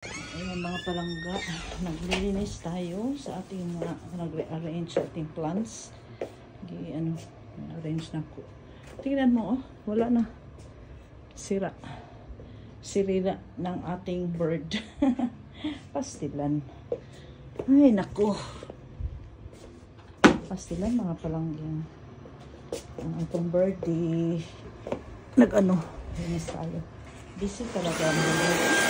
Ayan mga palangga, naglilinis tayo sa ating nagre-arrange sa ating plants. Arrange na ko. Tingnan mo, oh, wala na. Sirira ng ating bird. Pastilan. Ay, naku. Pastilan mga palangga. Ang itong birdie. Linis tayo. Busy talaga ang bird.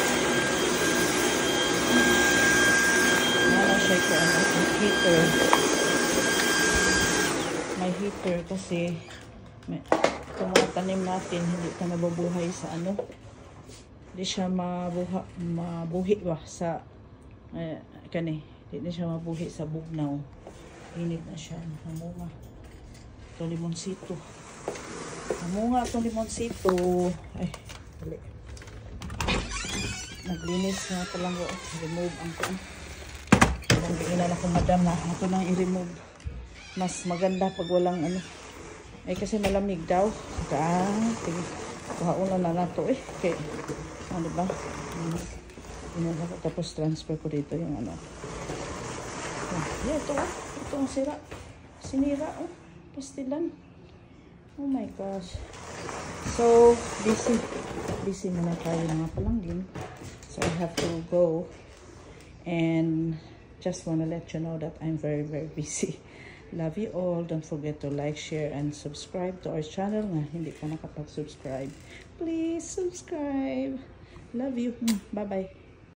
Check ko ang heater. May heater kasi itong mga tanim natin hindi ka nabubuhay sa hindi siya mabuhi ba sa hindi siya mabuhi sa bugnaw. Init na siya. Namunga itong limonsito. Ay, dali. Naglinis na talang remove ang bigyan na akong madam na ito nang i-remove. Mas maganda pag walang ay kasi malamig daw. Kuhauna na nato okay. Diba? Tapos transfer ko dito yung ito ang sira. Sinira pastilan. Oh my gosh. So busy muna tayo mga palanggin. So I have to go and just want to let you know that I'm very, very busy. Love you all. Don't forget to like, share, and subscribe to our channel. Hindi pa nakapag-subscribe. Please subscribe. Love you. Bye-bye.